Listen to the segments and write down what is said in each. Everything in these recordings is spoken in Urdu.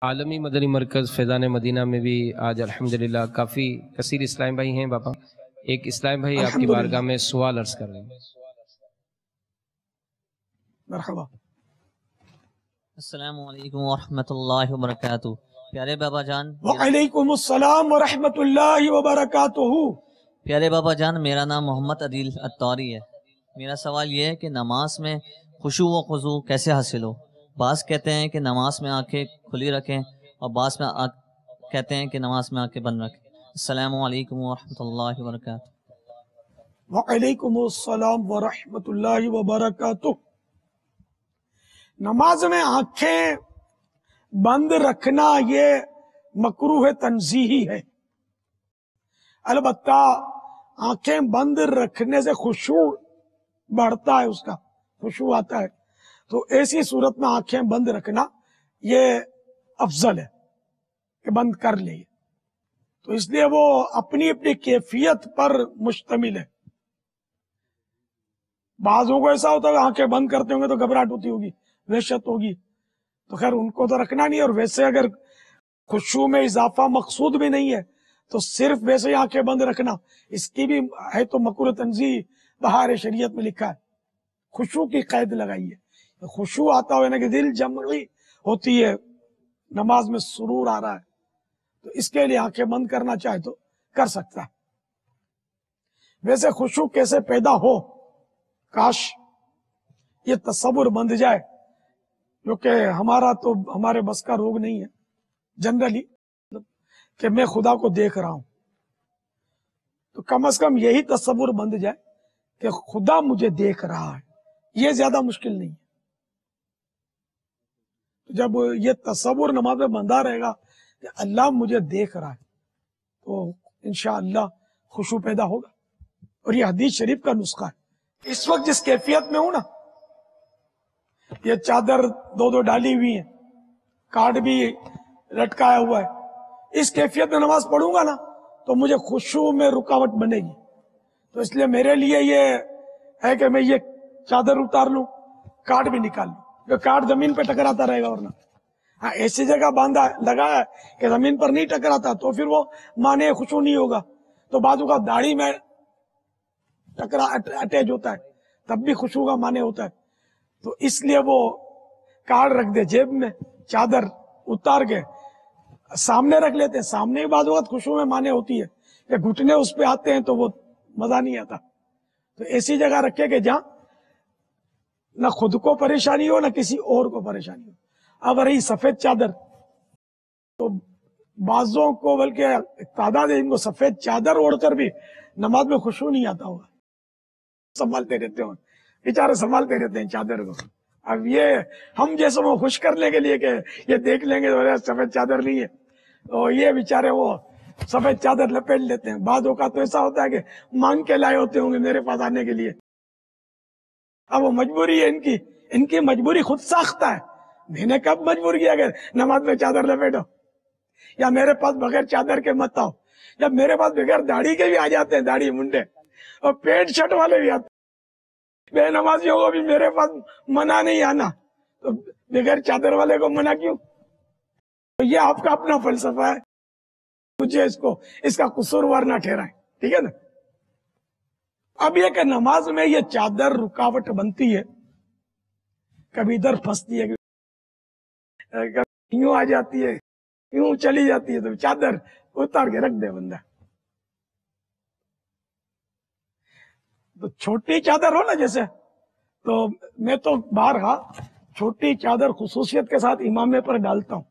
عالمی مدنی مرکز فیضان مدینہ میں بھی آج الحمدللہ کافی کثیر اسلام بھائی ہیں بابا۔ ایک اسلام بھائی آپ کی بارگاہ میں سوال عرض کر رہے ہیں۔ مرحبا۔ السلام علیکم ورحمۃ اللہ وبرکاتہ۔ پیارے بابا جان، وعلیکم السلام ورحمۃ اللہ وبرکاتہ۔ پیارے بابا جان، میرا نام محمد عدیل اتاری ہے۔ میرا سوال یہ ہے کہ نماز میں خشوع و خضوع کیسے حاصل ہو؟ بعض کہتے ہیں کہ نماز میں آنکھیں کھلی رکھیں اور بعض میں کہتے ہیں کہ نماز میں آنکھیں بند رکھیں۔ السلام علیکم ورحمۃ اللہ وبرکاتہ۔ وعلیکم السلام ورحمۃ اللہ وبرکاتہ۔ نماز میں آنکھیں بند رکھنا یہ مکروہ تنزیہی ہے، البتہ آنکھیں بند رکھنے سے خشوع بڑھتا ہے، اس کا خشوع آتا ہے، تو ایسی صورت میں آنکھیں بند رکھنا یہ افضل ہے کہ بند کر لیں۔ تو اس لیے وہ اپنی اپنی کیفیت پر مشتمل ہے۔ بعضوں کو ایسا ہوتا ہے کہ آنکھیں بند کرتے ہوں گے تو گھبراہٹ ہوتی ہوگی، وحشت ہوگی، تو خیر ان کو تو رکھنا نہیں، اور ویسے اگر خشوع میں اضافہ مقصود بھی نہیں ہے تو صرف ویسے ہی آنکھیں بند رکھنا اس کی بھی ہے تو مکروہ تنزیہ بہار شریعت میں لکھا ہے، خشوع کی قید لگائی ہے۔ خشوع آتا ہو یعنی کہ دل جمعی ہوتی ہے، نماز میں سرور آ رہا ہے، تو اس کے لیے آنکھیں بند کرنا چاہے تو کر سکتا ہے۔ ویسے خشوع کیسے پیدا ہو، کاش یہ تصور بند جائے، کیونکہ ہمارا تو ہمارے بس کا روگ نہیں ہے جنرلی کہ میں خدا کو دیکھ رہا ہوں، تو کم از کم یہی تصور بند جائے کہ خدا مجھے دیکھ رہا ہے، یہ زیادہ مشکل نہیں ہے۔ جب یہ تصور نماز میں بندہ رہے گا کہ اللہ مجھے دیکھ رہا ہے تو انشاءاللہ خشوع پیدا ہوگا، اور یہ حدیث شریف کا نسخہ ہے۔ اس وقت جس کیفیت میں ہوں نا، یہ چادر دو دو ڈالی ہوئی ہیں، کارڈ بھی لٹکایا ہوا ہے، اس کیفیت میں نماز پڑھوں گا نا تو مجھے خشوع میں رکاوٹ بنے گی، تو اس لیے میرے لیے یہ ہے کہ میں یہ چادر اتار لوں، کارڈ بھی نکال لوں، کارڈ زمین پہ ٹکراتا رہے گا، ورنہ ہاں ایسی جگہ باندھا لگایا ہے کہ زمین پر نہیں ٹکراتا تو پھر وہ معنی خشوع نہیں ہوگا۔ تو بعضوں کا داڑھی میں اٹیچ ہوتا ہے تب بھی خشوع کا معنی ہوتا ہے، تو اس لیے وہ کارڈ رکھ دے جیب میں، چادر اتار کے سامنے رکھ لیتے ہیں۔ سامنے ہی بعض وقت خشوع میں معنی ہوتی ہے کہ گھٹنے اس پہ آتے ہیں تو وہ مزہ نہیں آتا، تو ایسی جگہ رکھے کہ جہاں نہ خود کو پریشانی ہو نہ کسی اور کو پریشانی ہو۔ اب رہی سفید چادر، تو بعضوں کو بلکہ تعداد ہے ان کو سفید چادر اوڑھ کر بھی نماز میں خشوع نہیں آتا ہوگا، سنبھالتے رہتے ہوں، بیچارے سنبھالتے رہتے ہیں چادر کو۔ اب یہ ہم جیسے وہ خوش کرنے کے لیے کہ یہ دیکھ لیں گے سفید چادر نہیں ہے، تو یہ بیچارے وہ سفید چادر لپیٹ لیتے ہیں۔ بعض اوقات تو ایسا ہوتا ہے کہ مانگ کے لائے ہوتے ہوں گے میرے پاس آنے کے لیے، اب وہ مجبوری ہے ان کی مجبوری خود ساختہ ہے۔ میں نے کب مجبور کیا کہ نماز میں چادر لپیٹو، یا میرے پاس بغیر چادر کے مت آؤ، جب میرے پاس بغیر داڑھی کے بھی آ جاتے ہیں، داڑھی منڈے اور پینٹ شرٹ والے بھی آتے ہیں، بے نمازیوں کو بھی میرے پاس منع نہیں آنا، تو بغیر چادر والے کو منع کیوں؟ تو یہ آپ کا اپنا فلسفہ ہے، مجھے اس کا قصوروار نہ ٹھہرائیں، ٹھیک ہے نا۔ اب یہ کہ نماز میں یہ چادر رکاوٹ بنتی ہے، کبھی ادھر پھنستی ہے، کبھی یوں آ جاتی ہے، یوں چلی جاتی ہے، تو چادر اتار کے رکھ دے بندہ۔ تو چھوٹی چادر ہو نا جیسے، تو میں تو بارہا چھوٹی چادر خصوصیت کے ساتھ امامے پر ڈالتا ہوں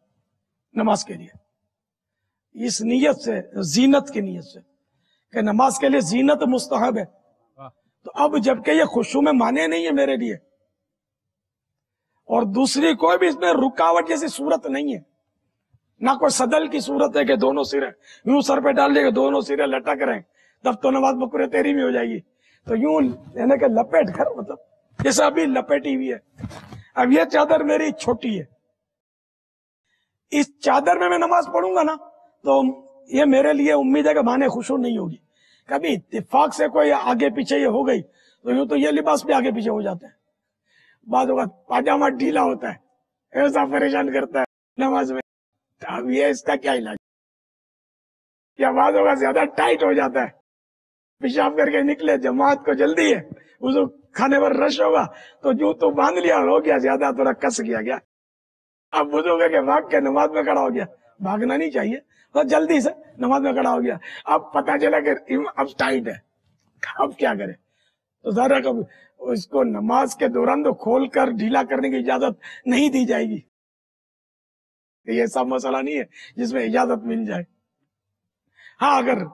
نماز کے لیے، اس نیت سے، زینت کی نیت سے کہ نماز کے لیے زینت مستحب ہے۔ تو اب جبکہ یہ خشوع میں مانے نہیں ہے میرے لیے، اور دوسری کوئی بھی اس میں رکاوٹ جیسی صورت نہیں ہے، نہ کوئی صدل کی صورت ہے کہ دونوں سرے یوں سر پہ ڈال دے کہ دونوں سرے لٹک رہے ہیں، تب تو نماز مکروہ تحریمی میں ہو جائے گی، تو یوں یعنی کہ لپیٹ کر، مطلب جیسے ابھی لپیٹی ہوئی ہے۔ اب یہ چادر میری چھوٹی ہے، اس چادر میں نماز پڑھوں گا نا تو یہ میرے لیے امید ہے کہ معنی خشوع نہیں ہوگی۔ کبھی اتفاق سے کوئی آگے پیچھے یہ ہو گئی تو یوں تو یہ لباس بھی آگے پیچھے ہو جاتا ہے، بعض اوقات پاجامہ ڈھیلا ہوتا ہے، ایسا پریشان کرتا ہے نماز میں، اب یہ اس کا کیا علاج؟ یا بعض اوقات زیادہ ٹائٹ ہو جاتا ہے، پیشاب کر کے نکلے، جماعت کو جلدی ہے، وضو کھانے پر رش ہوگا تو جو تو باندھ لیا اور ہو گیا، زیادہ تھوڑا کس کیا گیا، اب وضو کر کے بھاگ کے نماز میں کھڑا ہو گیا. بھاگنا نہیں چاہیے، تو جلدی سے نماز میں کھڑا ہو گیا. اب پتا چلا کہ اب ٹائٹ ہے، اب کیا کرے؟ تو ذرا کب اس کو نماز کے دوران تو کھول کر ڈھیلا کرنے کی اجازت نہیں دی جائے گی. یہ سب مسئلہ نہیں ہے جس میں اجازت مل جائے. ہاں اگر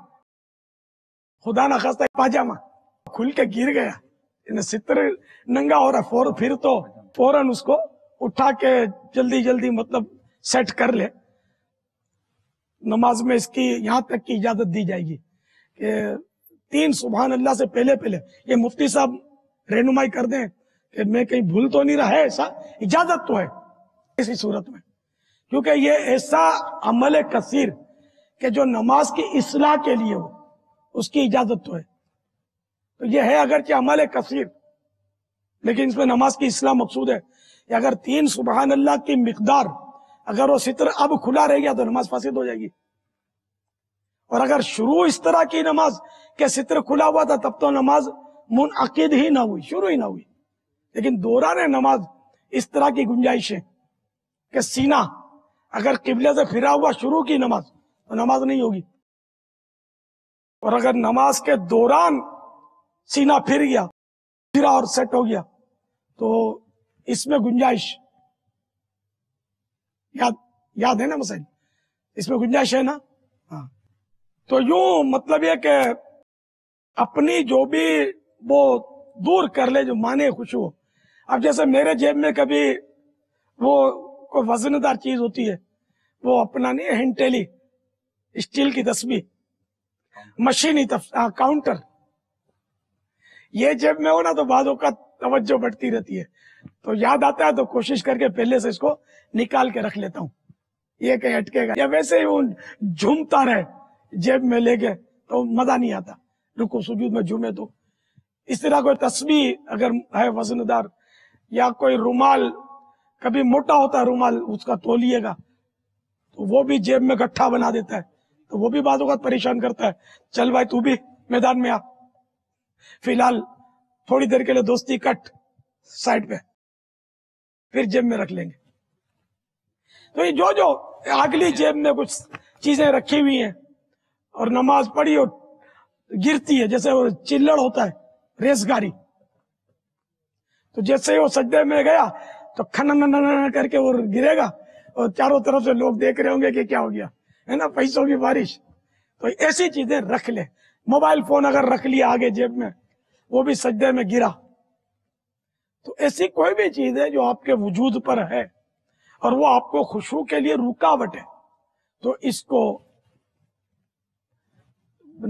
خدا نہ خواستہ پاجامہ کھل کے گر گیا، ستر ننگا ہو رہا، پھر تو فوراً اس کو اٹھا کے جلدی جلدی مطلب سیٹ کر لے. نماز میں اس کی یہاں تک کی اجازت دی جائے گی کہ 3 سبحان اللہ سے پہلے یہ مفتی صاحب رہنمائی کر دیں کہ میں کہیں بھول تو نہیں رہا ہے، ایسا اجازت تو ہے اسی صورت میں، کیونکہ یہ ایسا عمل کثیر کہ جو نماز کی اصلاح کے لیے ہو، اس کی اجازت تو ہے. تو یہ ہے اگرچہ عمل کثیر، لیکن اس میں نماز کی اصلاح مقصود ہے. کہ اگر 3 سبحان اللہ کی مقدار اگر وہ ستر اب کھلا رہ گیا تو نماز فاسد ہو جائے گی. اور اگر شروع اس طرح کی نماز کہ ستر کھلا ہوا تھا تب تو نماز منعقد ہی نہ ہوئی، شروع ہی نہ ہوئی. لیکن دوران نماز اس طرح کی گنجائش ہے کہ سینہ اگر قبلے سے پھرا ہوا شروع کی نماز تو نماز نہیں ہوگی، اور اگر نماز کے دوران سینہ پھرا اور سیٹ ہو گیا تو اس میں گنجائش، یاد ہے نا مسائل، اس میں گنجائش ہے نا. ہاں تو یوں مطلب یہ کہ اپنی جو بھی وہ دور کر لے جو مانے خوش ہو. اب جیسے میرے جیب میں کبھی وہ کوئی وزن دار چیز ہوتی ہے، وہ اپنا نہیں ہینٹیلی اسٹیل کی تسبیح، مشینی کاؤنٹر، یہ جیب میں ہو نا تو بعض اوقات توجہ بڑھتی رہتی ہے، تو یاد آتا ہے تو کوشش کر کے پہلے سے اس کو نکال کے رکھ لیتا ہوں، یہ کہیں اٹکے گا. یا ویسے ہی جھومتا رہے جیب میں لے کے تو مزہ نہیں آتا، رکو سجود میں جھومے تو. اس طرح کوئی تسبیح اگر ہے وزن دار، یا کوئی رومال، کبھی موٹا ہوتا ہے رومال، اس کا تولیے گا تو وہ بھی جیب میں گٹھا بنا دیتا ہے، تو وہ بھی بعض اوقات پریشان کرتا ہے. چل بھائی تو بھی میدان میں آ، فی الحال تھوڑی دیر کے لیے دوستی کٹ سائڈ پہ، پھر جیب میں رکھ لیں گے. تو یہ جو اگلی جیب میں کچھ چیزیں رکھی ہوئی ہیں اور نماز پڑھی اور گرتی ہے، جیسے وہ چلڑ ہوتا ہے ریس گاری، تو جیسے ہی وہ سجدے میں گیا تو کھن کر کے وہ گرے گا، اور چاروں طرف سے لوگ دیکھ رہے ہوں گے کہ کیا ہو گیا، ہے نا، پیسوں کی بارش. تو ایسی چیزیں رکھ لے. موبائل فون اگر رکھ لیا آگے جیب میں، وہ بھی سجدے میں گرا، تو ایسی کوئی بھی چیز ہے جو آپ کے وجود پر ہے اور وہ آپ کو خشوع کے لیے رکاوٹ ہے، تو اس کو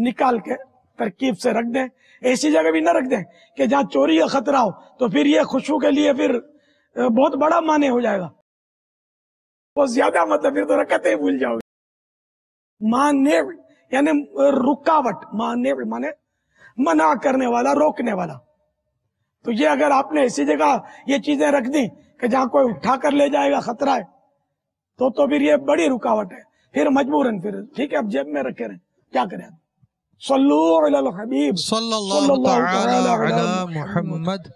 نکال کے ترکیب سے رکھ دیں. ایسی جگہ بھی نہ رکھ دیں کہ جہاں چوری کا خطرہ ہو، تو پھر یہ خشوع کے لیے پھر بہت بڑا معنی ہو جائے گا، بہت زیادہ، مطلب پھر تو رکعتیں بھول جاؤ گے. مانع یعنی رکاوٹ، مانع مانے منع کرنے والا، روکنے والا. تو یہ اگر آپ نے ایسی جگہ یہ چیزیں رکھ دی کہ جہاں کوئی اٹھا کر لے جائے گا خطرہ ہے، تو پھر یہ بڑی رکاوٹ ہے، پھر مجبوراً پھر ٹھیک ہے اب جیب میں رکھے رہیں، کیا کریں. صلو علی الحبیب صلی اللہ تعالی علی محمد.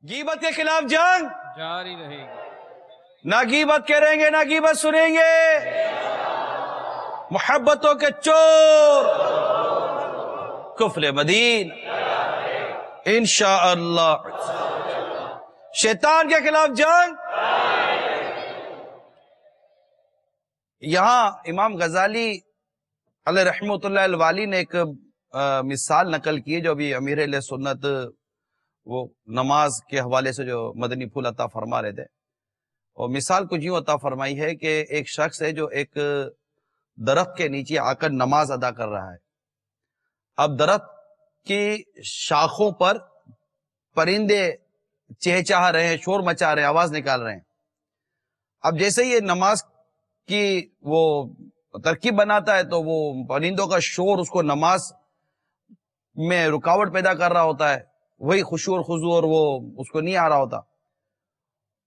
غیبت کے خلاف جنگ جاری رہے گی. نہ غیبت کریں گے، نہ غیبت سنیں گے. محبتوں کے چور کفل مدین انشاءاللہ. شیطان کے خلاف جنگ. یہاں امام غزالی علیہ رحمۃ اللہ الوالی نے ایک مثال نقل کی ہے جو ابھی امیر علیہ سنت وہ نماز کے حوالے سے جو مدنی پھول عطا فرما رہے تھے، اور مثال کچھ یوں عطا فرمائی ہے کہ ایک شخص ہے جو ایک درخت کے نیچے آ کر نماز ادا کر رہا ہے. اب درخت کی شاخوں پر پرندے چہچہا رہے ہیں، شور مچا رہے ہیں، آواز نکال رہے ہیں. اب جیسے یہ نماز کی وہ ترکیب بناتا ہے تو وہ پرندوں کا شور اس کو نماز میں رکاوٹ پیدا کر رہا ہوتا ہے، وہی خشوع اور خضوع، اور وہ اس کو نہیں آ رہا ہوتا،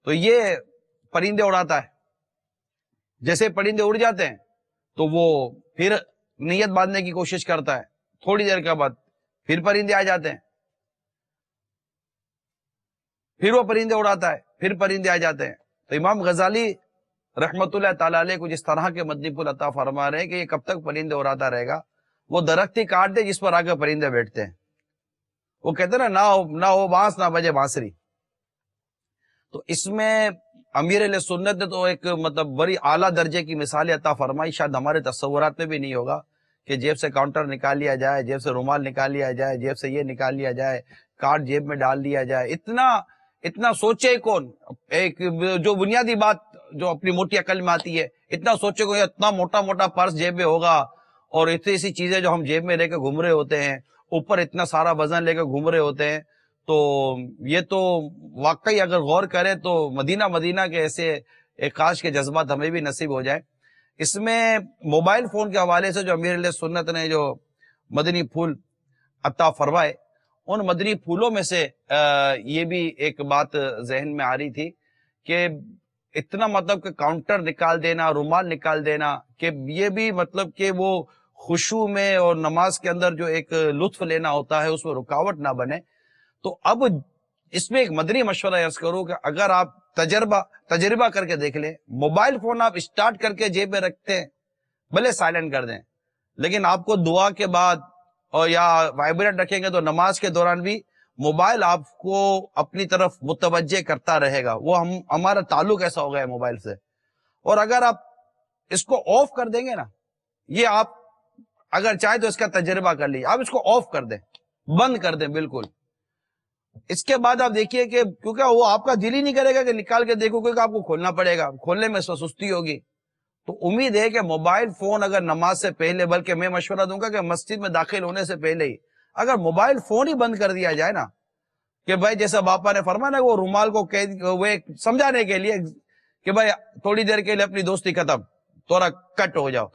تو یہ پرندے اڑاتا ہے. جیسے پرندے اڑ جاتے ہیں تو وہ پھر نیت باندھنے کی کوشش کرتا ہے، تھوڑی دیر کے بعد پھر پرندے آ جاتے ہیں، پھر وہ پرندے اڑاتا ہے، پھر پرندے آ جاتے ہیں۔ تو امام غزالی رحمت اللہ تعالیٰ علیہ کو جس طرح کے مدنی پھول عطا فرما رہے ہیں کہ یہ کب تک پرندے اڑاتا رہے گا، وہ درخت ہی کاٹ دے جس پر آ کے پرندے بیٹھتے ہیں۔ وہ کہتے ہیں نا، نہ ہو بانس نہ بجے بانسری۔ تو اس میں امیر علیہ سنت نے تو ایک مطلب بڑی اعلیٰ درجے کی مثال عطا فرمائی، شاید ہمارے تصورات میں بھی نہیں ہوگا کہ جیب سے کاؤنٹر نکال لیا جائے، جیب سے رومال نکال لیا جائے، جیب سے یہ نکال لیا جائے، کارڈ جیب میں ڈال دیا جائے۔ اتنا سوچے کون؟ ایک جو بنیادی بات جو اپنی موٹی عقل میں آتی ہے، اتنا سوچے کون اتنا موٹا موٹا پرس جیب میں ہوگا اور اتنی سی چیزیں جو ہم جیب میں لے کے گھوم رہے ہوتے ہیں، اوپر اتنا سارا وزن لے کے گھوم رہے ہوتے ہیں۔ تو یہ تو واقعی اگر غور کریں تو مدینہ کے ایسے ایک کاش کے جذبات ہمیں بھی نصیب ہو جائیں۔ اس میں موبائل فون کے حوالے سے جو امیر علیہ سنت نے جو مدنی پھول عطا فرمائے، ان مدنی پھولوں میں سے یہ بھی ایک بات ذہن میں آ رہی تھی کہ اتنا مطلب کہ کاؤنٹر نکال دینا، رومال نکال دینا، کہ یہ بھی مطلب کہ وہ خشوع میں اور نماز کے اندر جو ایک لطف لینا ہوتا ہے اس میں رکاوٹ نہ بنے۔ تو اب اس میں ایک مدنی مشورہ عرض کروں کہ اگر آپ تجربہ کر کے دیکھ لیں، موبائل فون آپ اسٹارٹ کر کے جیب میں رکھتے ہیں، بھلے سائلنٹ کر دیں، لیکن آپ کو دعا کے بعد اور یا وائبریٹ رکھیں گے تو نماز کے دوران بھی موبائل آپ کو اپنی طرف متوجہ کرتا رہے گا۔ وہ ہمارا تعلق ایسا ہو گیا ہے موبائل سے۔ اور اگر آپ اس کو آف کر دیں گے نا، یہ آپ اگر چاہیں تو اس کا تجربہ کر لیجیے، آپ اس کو آف کر دیں، بند کر دیں بالکل۔ اس کے بعد آپ دیکھیے کہ کیونکہ وہ آپ کا دل ہی نہیں کرے گا کہ نکال کے دیکھو، کیونکہ آپ کو کھولنا پڑے گا، کھولنے میں سستی ہوگی۔ تو امید ہے کہ موبائل فون اگر نماز سے پہلے، بلکہ میں مشورہ دوں گا کہ مسجد میں داخل ہونے سے پہلے ہی اگر موبائل فون ہی بند کر دیا جائے نا، کہ بھائی جیسا باپا نے فرمایا نا، وہ رومال کو وہ سمجھانے کے لیے کہ بھائی تھوڑی دیر کے لیے اپنی دوستی ختم، تھوڑا کٹ ہو جاؤ،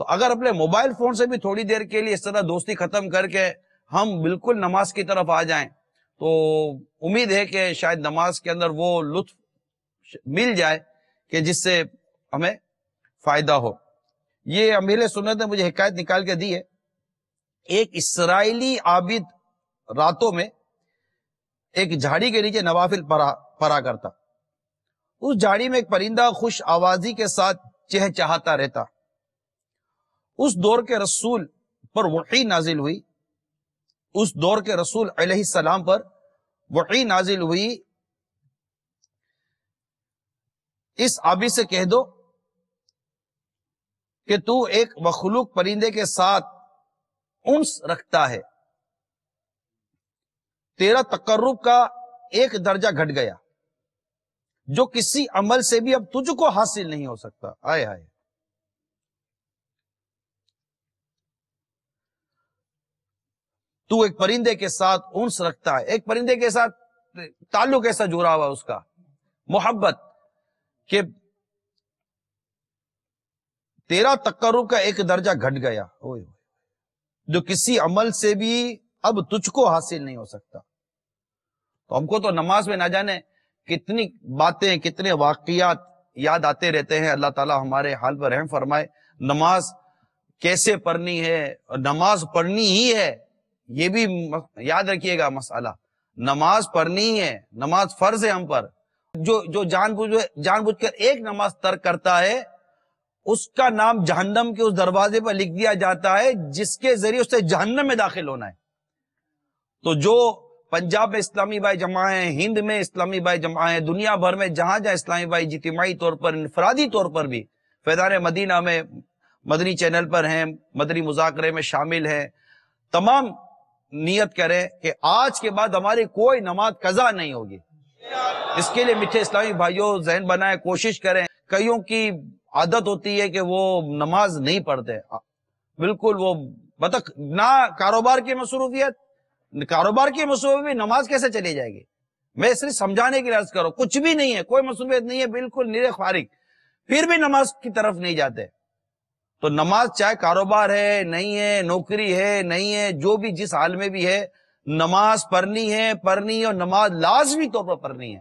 تو اگر اپنے موبائل فون سے بھی تھوڑی دیر کے لیے اس طرح دوستی ختم کر کے ہم بالکل نماز کی طرف آ جائیں تو امید ہے کہ شاید نماز کے اندر وہ لطف مل جائے کہ جس سے ہمیں فائدہ ہو۔ یہ امیر سنت نے مجھے حکایت نکال کے دی ہے۔ ایک اسرائیلی عابد راتوں میں ایک جھاڑی کے نیچے نوافل پڑھا کرتا۔ اس جھاڑی میں ایک پرندہ خوش آوازی کے ساتھ چہچہاتا رہتا۔ اس دور کے رسول پر وحی نازل ہوئی، اس دور کے رسول علیہ السلام پر وحی نازل ہوئی، اس عابد سے کہہ دو کہ تو ایک مخلوق پرندے کے ساتھ انس رکھتا ہے، تیرا تقرب کا ایک درجہ گھٹ گیا جو کسی عمل سے بھی اب تجھ کو حاصل نہیں ہو سکتا۔ آئے آئے، تو ایک پرندے کے ساتھ انس رکھتا ہے، ایک پرندے کے ساتھ تعلق ایسا جڑا ہوا اس کا، محبت، کہ تیرا تقرب کا ایک درجہ گھٹ گیا جو کسی عمل سے بھی اب تجھ کو حاصل نہیں ہو سکتا۔ تو ہم کو تو نماز میں نہ جانے کتنی باتیں، کتنے واقعات یاد آتے رہتے ہیں۔ اللہ تعالی ہمارے حال پر رحم فرمائے۔ نماز کیسے پڑھنی ہے، نماز پڑھنی ہی ہے، یہ بھی یاد رکھیے گا مسئلہ، نماز پڑھنی ہی ہے، نماز فرض ہے ہم پر۔ جو جان بوجھ کر ایک نماز ترک کرتا ہے اس کا نام جہنم کے اس دروازے پر لکھ دیا جاتا ہے جس کے ذریعے اس سے جہنم میں داخل ہونا ہے۔ تو جو پنجاب میں اسلامی بھائی جمع ہیں، ہند میں اسلامی بھائی جمع ہیں، دنیا بھر میں جہاں جہاں اسلامی بھائی اجتماعی طور پر، انفرادی طور پر بھی فیضان مدینہ میں مدنی چینل پر ہیں، مدنی مذاکرے میں شامل ہیں، تمام نیت کریں کہ آج کے بعد ہماری کوئی نماز قضا نہیں ہوگی۔ اس کے لیے میٹھے اسلامی بھائیوں ذہن بنائیں، کوشش کریں۔ کئیوں کی عادت ہوتی ہے کہ وہ نماز نہیں پڑھتے، بالکل وہ نہ کاروبار کی مصروفیت، کاروبار کی مصروفیت بھی نماز کیسے چلی جائے گی؟ میں صرف سمجھانے کی عرض کروں، کچھ بھی نہیں ہے، کوئی مصروفیت نہیں ہے، بالکل نیرے فارغ، پھر بھی نماز کی طرف نہیں جاتے۔ تو نماز چاہے کاروبار ہے نہیں ہے، نوکری ہے نہیں ہے، جو بھی جس حال میں بھی ہے، نماز پڑھنی ہے اور نماز لازمی طور پر پڑھنی ہے۔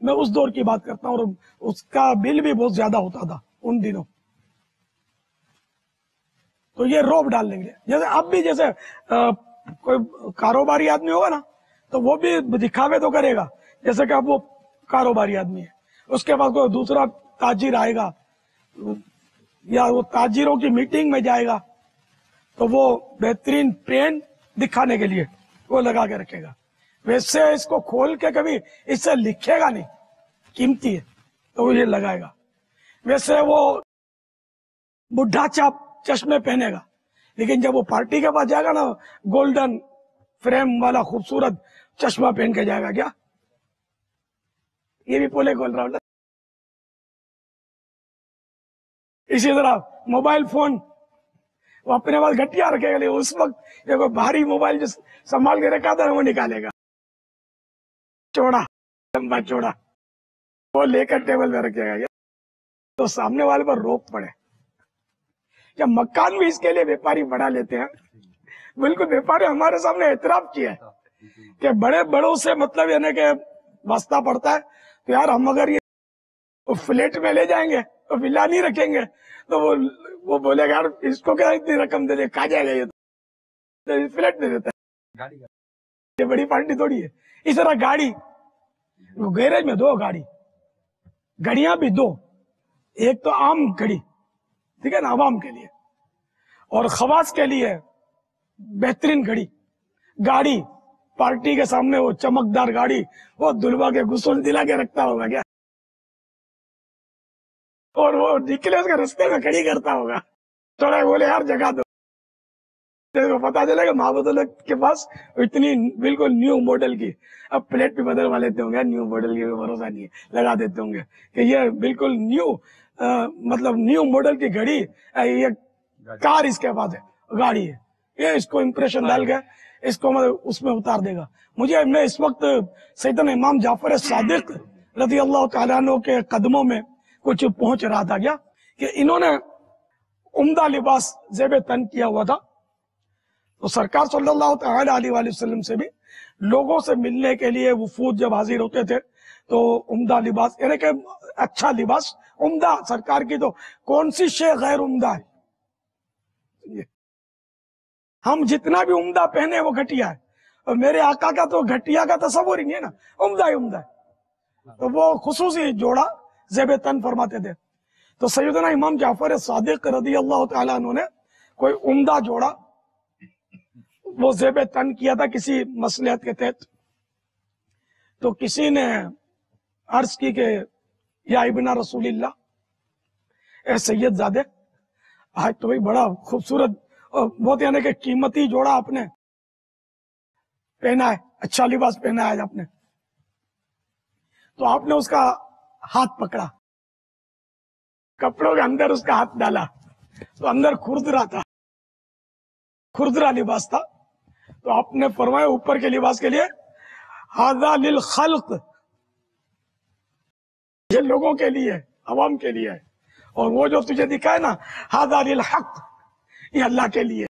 میں اس دور کی بات کرتا ہوں، اور اس کا بل بھی بہت زیادہ ہوتا تھا ان دنوں. تو یہ روب ڈالنے کے لیے، جیسے اب بھی جیسے کوئی کاروباری آدمی ہوگا نا تو وہ بھی دکھاوے تو کرے گا، جیسے کہ اب وہ کاروباری آدمی ہے، اس کے بعد کوئی دوسرا تاجر آئے گا یا وہ تاجروں کی میٹنگ میں جائے گا تو وہ بہترین پین دکھانے کے لیے وہ لگا کے رکھے گا. ویسے اس کو کھول کے کبھی اس سے لکھے گا نہیں، قیمتی ہے تو وہ یہ لگائے گا. ویسے وہ بڈھا چاپ چشمے پہنے گا، لیکن جب وہ پارٹی کے پاس جائے گا نا گولڈن فریم والا خوبصورت چشمہ پہن کے جائے گا. کیا یہ بھی پولے کھول رہا ہوں. اسی طرح موبائل فون وہ اپنے پاس گھٹیا رکھے گا، اس وقت یہ کوئی بھاری موبائل جو سنبھال کے رکھا تھا وہ نکالے گا، چوڑا لمبا چوڑا، وہ لے کر ٹیبل پہ رکھے گا. تو سامنے والے پر روک پڑے. یا مکان بھی اس کے لیے ویپاری بڑھا لیتے ہیں. بالکل ویپاری ہمارے سامنے اعتراف کیا ہے کہ بڑے بڑوں سے مطلب یعنی کہ واسطہ پڑتا ہے. تو یار ہم اگر یہ فلیٹ میں لے جائیں گے تو ولا نہیں رکھیں گے تو وہ بولے گا یار اس کو کیا اتنی رقم دے دے، کھا جائے گا یہ تو فلیٹ دے دیتا ہے. یہ بڑی پارٹی تھوڑی ہے. اس طرح گاڑی، گیریج میں دو گاڑیاں بھی دو، ایک تو عام گھڑی ٹھیک ہے نا عوام کے لیے، اور خواص کے لیے بہترین گاڑی پارٹی کے سامنے وہ چمکدار گاڑی وہ دلوا کے غسل دلا کے رکھتا ہوگا کیا، اور وہ نکلے اس کے رستے میں کھڑی کرتا ہوگا. تھوڑا بولے یار جگہ دو، پتا چلے گا محبت اللہ کے پاس اتنی بالکل نیو ماڈل کی، اب پلیٹ بھی بدلوا لیتے ہوں گے، نیو ماڈل کی بھروسہ نہیں ہے، لگا دیتے ہوں گے کہ یہ بالکل نیو مطلب نیو ماڈل کی گھڑی، یہ کار اس کے پاس ہے، گاڑی ہے، یہ اس کو امپریشن ڈال کے اس کو مطلب اس میں اتار دے گا. میں اس وقت سیدنا امام جعفر صادق رضی اللہ تعالیٰ عنہ کے قدموں میں کچھ پہنچ رہا تھا کیا کہ انہوں نے عمدہ لباس زیب تن کیا ہوا تھا. تو سرکار صلی اللہ تعالی علیہ وآلہ وسلم سے بھی لوگوں سے ملنے کے لیے وفود جب حاضر ہوتے تھے تو عمدہ لباس یعنی کہ اچھا لباس عمدہ، سرکار کی تو کون سی شے غیر عمدہ ہے؟ ہم جتنا بھی عمدہ پہنے وہ گھٹیا ہے، اور میرے آقا کا تو گھٹیا کا تصور ہی نہیں ہے نا، عمدہ ہی عمدہ ہے. تو وہ خصوصی جوڑا زیب تن فرماتے تھے. تو سیدنا امام جعفر صادق رضی اللہ تعالیٰ عنہ نے کوئی عمدہ جوڑا وہ زیب تن کیا تھا کسی مصلحت کے تحت. تو کسی نے عرض کی کہ یا ابن رسول اللہ، اے سید زادے، آج تو بھائی بڑا خوبصورت اور بہت یعنی کہ قیمتی جوڑا آپ نے پہنا ہے، اچھا لباس پہنا ہے آپ نے. تو آپ نے اس کا ہاتھ پکڑا، کپڑوں کے اندر اس کا ہاتھ ڈالا تو اندر کھردرا تھا، کھردرا لباس تھا. تو آپ نے فرمایا اوپر کے لباس کے لیے ھذا للخلق، یہ لوگوں کے لیے، عوام کے لیے، اور وہ جو تجھے دکھا ہے نا ھذا للحق، یہ اللہ کے لیے.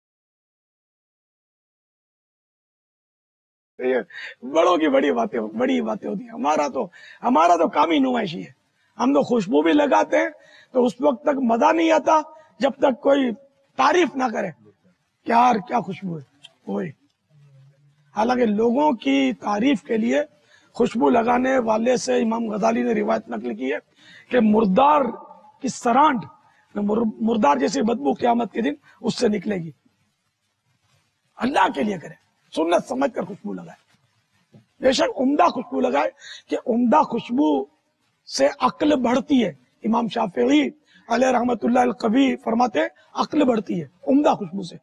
بڑوں کی بڑی باتیں ہوتی ہیں. ہمارا تو کام ہی نمائشی ہے. ہم تو خوشبو بھی لگاتے ہیں تو اس وقت تک مزہ نہیں آتا جب تک کوئی تعریف نہ کرے کہ یار کیا خوشبو ہے کوئی. حالانکہ لوگوں کی تعریف کے لیے خوشبو لگانے والے سے امام غزالی نے روایت نقل کی ہے کہ مردار کی سرانڈ، مردار جیسی بدبو قیامت کے دن اس سے نکلے گی. اللہ کے لیے کرے، سنت سمجھ کر خوشبو لگائے. بے شک عمدہ خوشبو لگائے کہ عمدہ خوشبو سے عقل بڑھتی ہے. امام شافعی علیہ رحمت اللہ القوی فرماتے ہیں عقل بڑھتی ہے عمدہ خوشبو سے.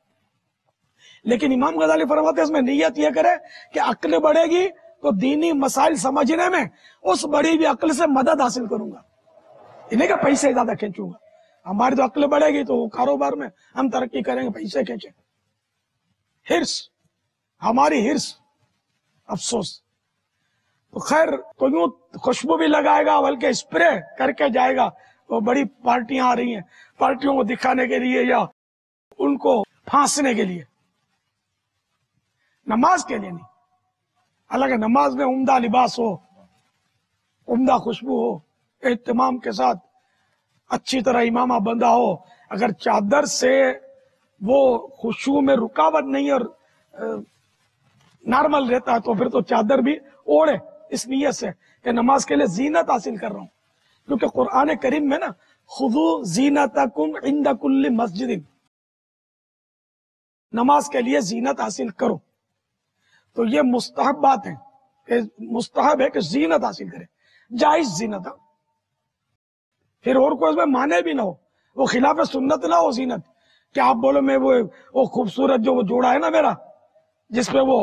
لیکن امام غزالی فرماتے ہیں اس میں نیت یہ کرے کہ عقل بڑھے گی تو دینی مسائل سمجھنے میں اس بڑی بھی عقل سے مدد حاصل کروں گا، انہیں کہ پیسے زیادہ کھینچوں گا. ہماری تو عقل بڑھے گی تو کاروبار میں ہم ترقی کریں گے، پیسے کھینچیں. ہرس، ہماری ہرس، افسوس. تو خیر کوئی یوں خوشبو بھی لگائے گا بلکہ اسپرے کر کے جائے گا. وہ بڑی پارٹیاں آ رہی ہیں، پارٹیوں کو دکھانے کے لیے یا ان کو پھانسنے کے لیے، نماز کے لیے نہیں. حالانکہ نماز میں عمدہ لباس ہو، عمدہ خوشبو ہو، اہتمام کے ساتھ اچھی طرح امامہ بندہ ہو، اگر چادر سے وہ خشوع میں رکاوٹ نہیں اور نارمل رہتا ہے تو پھر تو چادر بھی اوڑھے، اس نیت سے کہ نماز کے لیے زینت حاصل کر رہا ہوں. کیونکہ قرآن کریم میں نا خذوا زینتکم عند کل مسجد، نماز کے لیے زینت حاصل کرو. تو یہ مستحب بات ہے کہ مستحب ہے کہ زینت حاصل کرے، جائز زینت ہے. پھر اور کوئی اس میں مانے بھی نہ ہو، وہ خلاف سنت نہ ہو زینت کہ آپ بولو میں وہ خوبصورت جو وہ جوڑا ہے نا میرا جس پہ وہ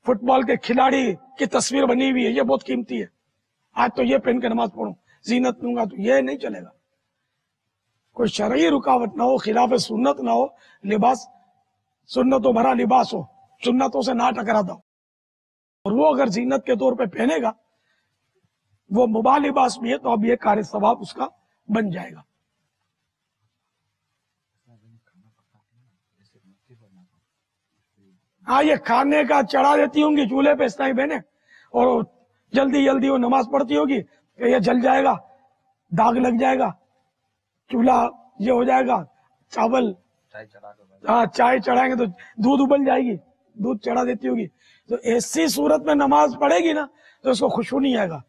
فٹ بال کے کھلاڑی کی تصویر بنی ہوئی ہے، یہ بہت قیمتی ہے، آج تو یہ پہن کے نماز پڑھوں، زینت لوں گا، تو یہ نہیں چلے گا. کوئی شرعی رکاوٹ نہ ہو، خلاف سنت نہ ہو، لباس سنتوں بھرا لباس ہو، سنتوں سے نہ ٹکراتا ہو، اور وہ اگر زینت کے طور پہ پہنے گا، وہ مباح لباس بھی ہے تو اب یہ کار ثواب اس کا بن جائے گا. ہاں یہ کھانے کا چڑھا دیتی ہوں گی چولہے پہ اس طرح بہنے، اور جلدی جلدی وہ نماز پڑھتی ہوگی کہ یہ جل جائے گا، داغ لگ جائے گا، چولہا یہ ہو جائے گا، چاول ہاں چائے چڑھائیں گے تو دودھ ابل جائے گی، دودھ چڑھا دیتی ہوگی. تو ایسی صورت میں نماز پڑھے گی نا تو اس کو خوشبو نہیں آئے گا.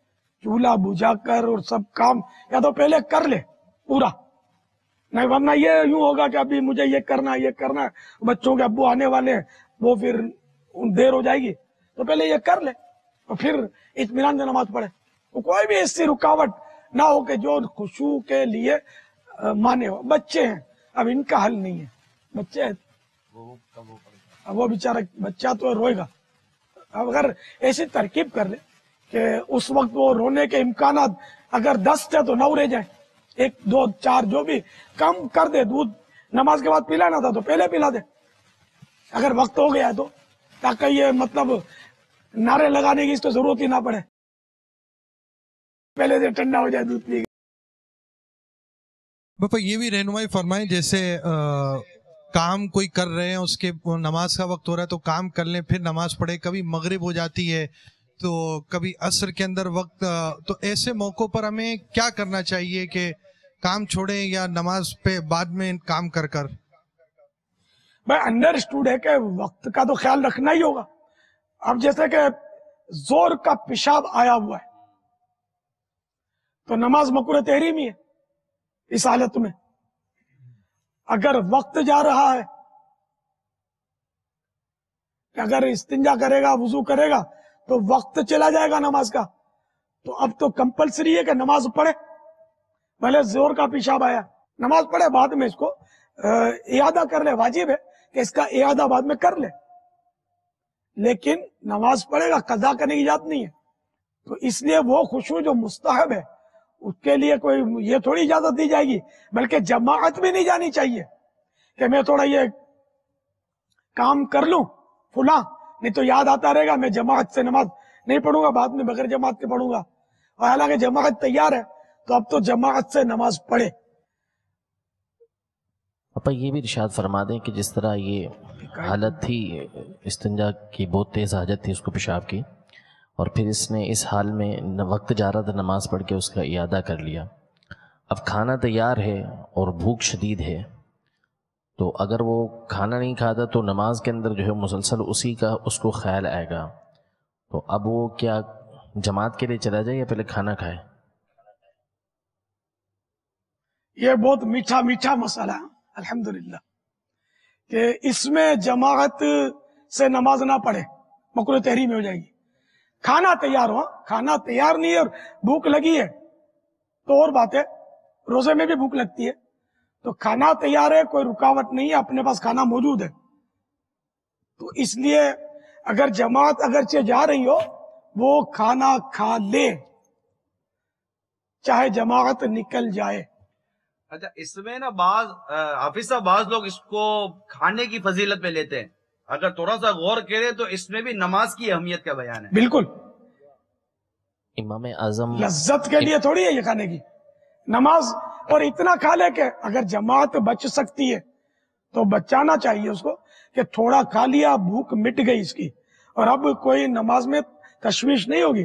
چولہا بجھا کر اور سب کام یا تو پہلے کر لے پورا، نہیں ورنہ یہ یوں ہوگا کہ ابھی مجھے یہ کرنا ہے، بچوں کے ابو آنے والے ہیں، وہ پھر دیر ہو جائے گی، تو پہلے یہ کر لے اور پھر اطمینان سے نماز پڑھے. تو کوئی بھی ایسی رکاوٹ نہ ہو کہ جو خشوع کے لیے مانے ہو. بچے ہیں، اب ان کا حل نہیں ہے، بچے ہیں وہ بیچارہ بچہ تو روئے گا. اب اگر ایسی ترکیب کر لے کہ اس وقت وہ رونے کے امکانات اگر 10 تھے تو 9 رہ جائیں، 1 2 4 جو بھی کم کر دے. دودھ نماز کے بعد پلانا تھا تو پہلے پلا دے اگر وقت ہو گیا تو، تاکہ یہ مطلب نعرے لگانے کی اس تو ضرورت ہی نہ پڑے، پہلے سے ٹھنڈا ہو جائے دودھ پی کے. باپا یہ بھی رہنمائی فرمائیں، جیسے کام کوئی کر رہے ہیں، اس کے نماز کا وقت ہو رہا ہے تو کام کر لیں پھر نماز پڑھے، کبھی مغرب ہو جاتی ہے تو کبھی عصر کے اندر وقت، تو ایسے موقعوں پر ہمیں کیا کرنا چاہیے کہ کام چھوڑیں یا نماز پہ بعد میں کام کر کر؟ بھائی انڈرسٹوڈ ہے کہ وقت کا تو خیال رکھنا ہی ہوگا. اب جیسے کہ زور کا پیشاب آیا ہوا ہے تو نماز مکروہ تحریمی ہے اس حالت میں. اگر وقت جا رہا ہے کہ اگر استنجا کرے گا، وضو کرے گا تو وقت چلا جائے گا نماز کا، تو اب تو کمپلسری ہے کہ نماز پڑھے. بھلے زور کا پیشاب آیا، نماز پڑھے، بعد میں اس کو اعادہ کر لے، واجب ہے کہ اس کا اعادہ بعد میں کر لے، لیکن نماز پڑھے گا، قضا کرنے کی اجازت نہیں ہے. تو اس لیے وہ خشوع جو مستحب ہے اس کے لیے کوئی یہ تھوڑی اجازت دی جائے گی، بلکہ جماعت بھی نہیں جانی چاہیے کہ میں تھوڑا یہ کام کر لوں فلاں، نہیں تو یاد آتا رہے گا میں جماعت سے نماز نہیں پڑھوں گا، بعد میں بغیر جماعت کے پڑھوں گا. اور حالانکہ جماعت تیار ہے تو اب تو جماعت سے نماز پڑھے. پاپا یہ بھی ارشاد فرما دیں کہ جس طرح یہ حالت تھی استنجا کی، بہت تیز حاجت تھی اس کو پیشاب کی، اور پھر اس نے اس حال میں وقت جا رہا تھا نماز پڑھ کے اس کا اعادہ کر لیا. اب کھانا تیار ہے اور بھوک شدید ہے، تو اگر وہ کھانا نہیں کھاتا تو نماز کے اندر جو ہے مسلسل اسی کا اس کو خیال آئے گا، تو اب وہ کیا جماعت کے لیے چلا جائے یا پہلے کھانا کھائے؟ یہ بہت میٹھا میٹھا مسئلہ ہے الحمدللہ کہ اس میں جماعت سے نماز نہ پڑھے، مکروہ تحریم ہو جائے گی. کھانا تیار ہو، کھانا تیار نہیں ہے اور بھوک لگی ہے تو اور بات ہے، روزے میں بھی بھوک لگتی ہے، تو کھانا تیار ہے، کوئی رکاوٹ نہیں ہے، اپنے پاس کھانا موجود ہے. تو اس لیے اگر جماعت اگرچہ جا رہی ہو وہ کھانا کھا لے، چاہے جماعت نکل جائے. اچھا اس میں نا حافظ صاحب بعض لوگ اس کو کھانے کی فضیلت میں لیتے ہیں، اگر تھوڑا سا غور کرے تو اس میں بھی نماز کی اہمیت کا بیان ہے. بالکل، امام اعظم لذت کے لیے تھوڑی ہے یہ کھانے کی نماز، اور اتنا کھا لے کہ اگر جماعت بچ سکتی ہے تو بچانا چاہیے اس کو، کہ تھوڑا کھا لیا، بھوک مٹ گئی اس کی، اور اب کوئی نماز میں تشویش نہیں ہوگی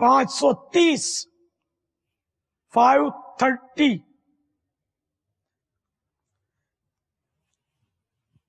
530 530।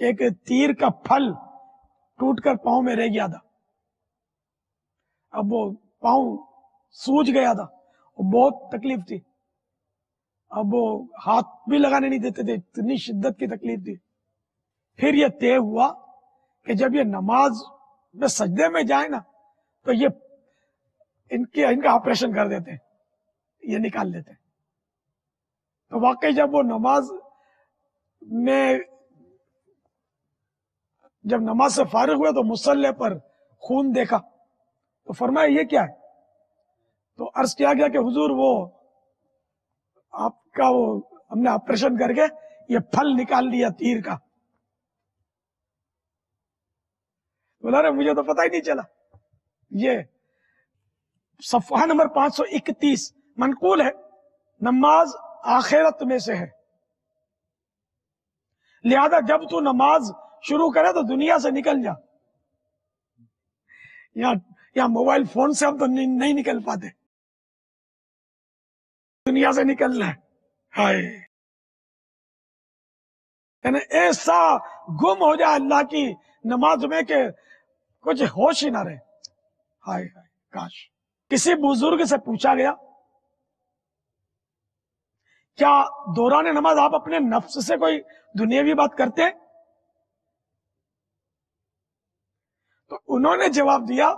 کہ ایک تیر کا پھل ٹوٹ کر پاؤں میں رہ گیا تھا. اب وہ پاؤں سوج گیا تھا, وہ بہت تکلیف تھی. اب وہ ہاتھ بھی لگانے نہیں دیتے تھے, اتنی شدت کی تکلیف تھی. پھر یہ طے ہوا کہ جب یہ نماز میں سجدے میں جائے نا تو یہ ان کا آپریشن کر دیتے ہیں, یہ نکال لیتے ہیں. تو واقعی جب وہ نماز سے فارغ ہوئے تو مصلی پر خون دیکھا تو فرمایا یہ کیا ہے؟ تو عرض کیا گیا کہ حضور وہ آپ کا وہ ہم نے آپریشن کر کے یہ پھل نکال لیا تیر کا. بولا رہے مجھے تو پتہ ہی نہیں چلا. یہ صفحہ نمبر 531 منقول ہے, نماز آخرت میں سے ہے, لہذا جب تو نماز شروع کرے تو دنیا سے نکل جا. یا موبائل فون سے ہم تو نہیں نکل پاتے, دنیا سے نکلنا ہے. ہائے یعنی ایسا گم ہو جائے اللہ کی نماز میں کہ کچھ ہوش ہی نہ رہے. ہائے ہائے کاش. کسی بزرگ سے پوچھا گیا کیا دوران نماز آپ اپنے نفس سے کوئی دنیاوی بات کرتے ہیں؟ تو انہوں نے جواب دیا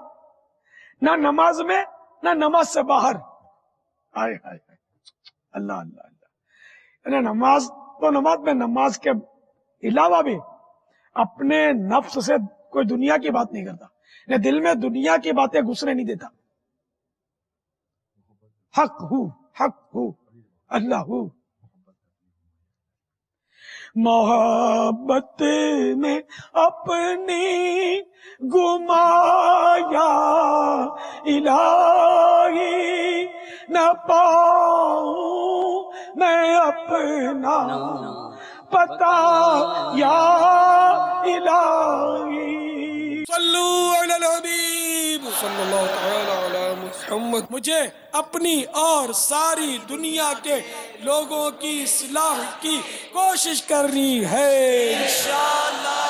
نہ نماز میں نہ نماز سے باہر. ہائے ہائے اللہ اللہ اللہ. یعنی نماز میں نماز کے علاوہ بھی اپنے نفس سے کوئی دنیا کی بات نہیں کرتا, یعنی دل میں دنیا کی باتیں گھسنے نہیں دیتا. حق ہو اللہ ہو. محبت میں اپنی گمایا الہی نہ پاؤں میں اپنا پتا یا الہی. صلو علی الحبیب صلی اللہ تعالی علی محمد. مجھے اپنی اور ساری دنیا کے لوگوں کی اصلاح کی کوشش کرنی ہے انشاءاللہ.